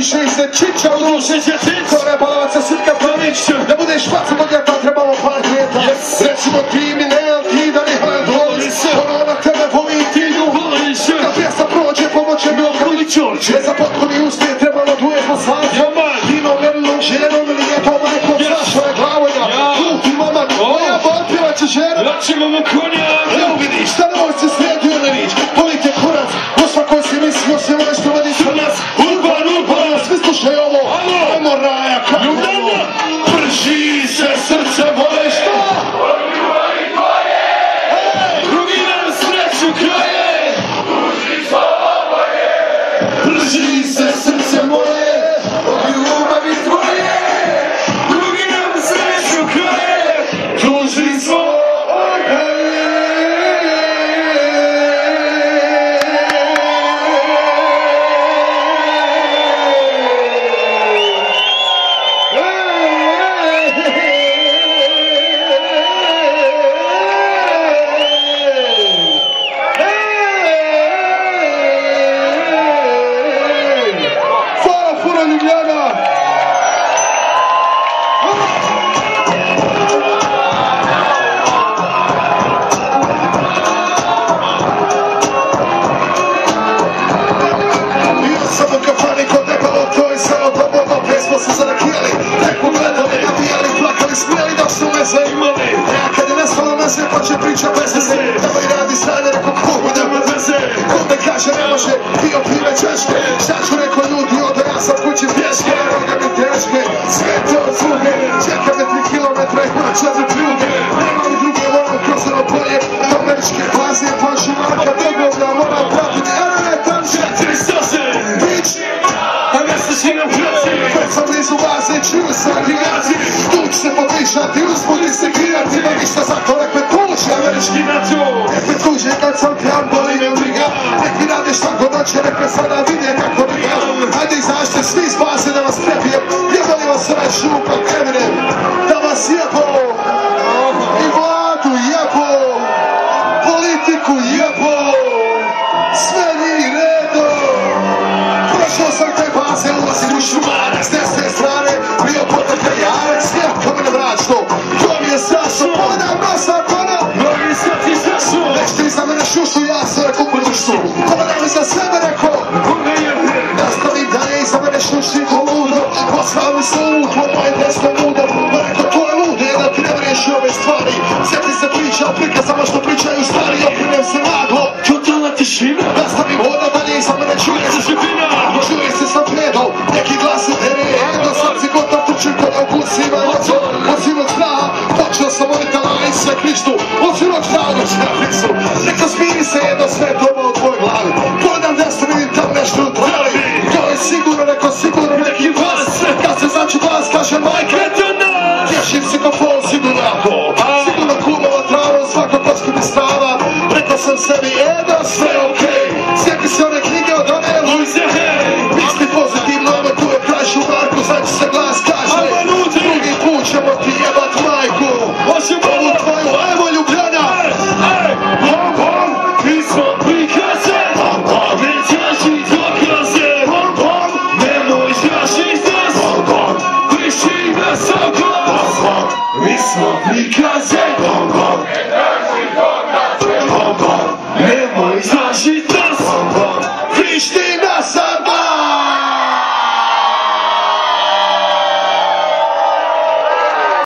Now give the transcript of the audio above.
išli se čiča u duši, ko repalovaca sitka pravić, da budeš faca dok ja tam trebalo par kvijeta. Recimo ti mi ne, ti da ne hled voli, ono na tebe voli i ti nju, da pjesma prođe pomoće mi okrili čorče. Ne za potkoni uspije trebalo duetno svađa, vino merilo ženom ili je to majko zašao je glavoja, tu mama, moja botpila će žena, Imamo konja, ne uvidiš, da ne možeš se sredio ne vić, polite kurac, o svakoj si mislio se ono što vadiš od nas, urban, svi slušaj ovo, ajmo raja, kako ovo, prži se srce, vole što? drugi nam sreću kraje, Prži se srce moje, od ljubavi tvoje, drugi nam sreću kraje, tuži svo. Kad je nestalo mese, pa će priča bez veze. Evo i radi sranje, rekao kuhu da me veze. Ko te kaže ne može, pio pive češke. Šta ću rekao ljudi, odo ja sam kući pješke. Noga mi teške, sve to od sluge. Čeka me 3 kilometra i ima 4 pljuge. Nema li druge volim prozorno polje. Američke plazije, plaši marka, dogovna mora pratiti. Tam 4 stose, bić, a mjesečni nam praci. Već sam blizu baze, čuo sam agregaciji. Tuć se popišati, uzbudi se kirati. Ma ništa za to, nek me tuži, američki NATO. Nek me tuži kad sam pjan, boli me briga. Nek mi rade šta god hoće, nek me sada vidje kako briga. Ajde izašte svi iz baze da vas prebijem. Jebali vas ovaj šupak, Eminem. Da vas jebo. I vladu jebo. Politiku jebo. Sve njih redom. Prošao sam te baze, ulazim u šumane. S desne strane, bio potrka jarek. Svjetko me nevračno, to mi je strašno. Ponam nosa, ponam. mnogi sad ti zašlo, Već ti za mene šušu, ja sam rekao po društvu. Ponam mi za sebe rekao. koga je Nastavim dalje i za mene šuši ko ludo. Poslao mi se u tvoj moje desno ludo. Ma rekao to je ludo, jedan ti ne vriješi ove stvari. Sjeti se priča, prika samo što pričaju stari. Okrinem se naglo, totalna tišina, nastavim hoda dalje i za mene čuje. se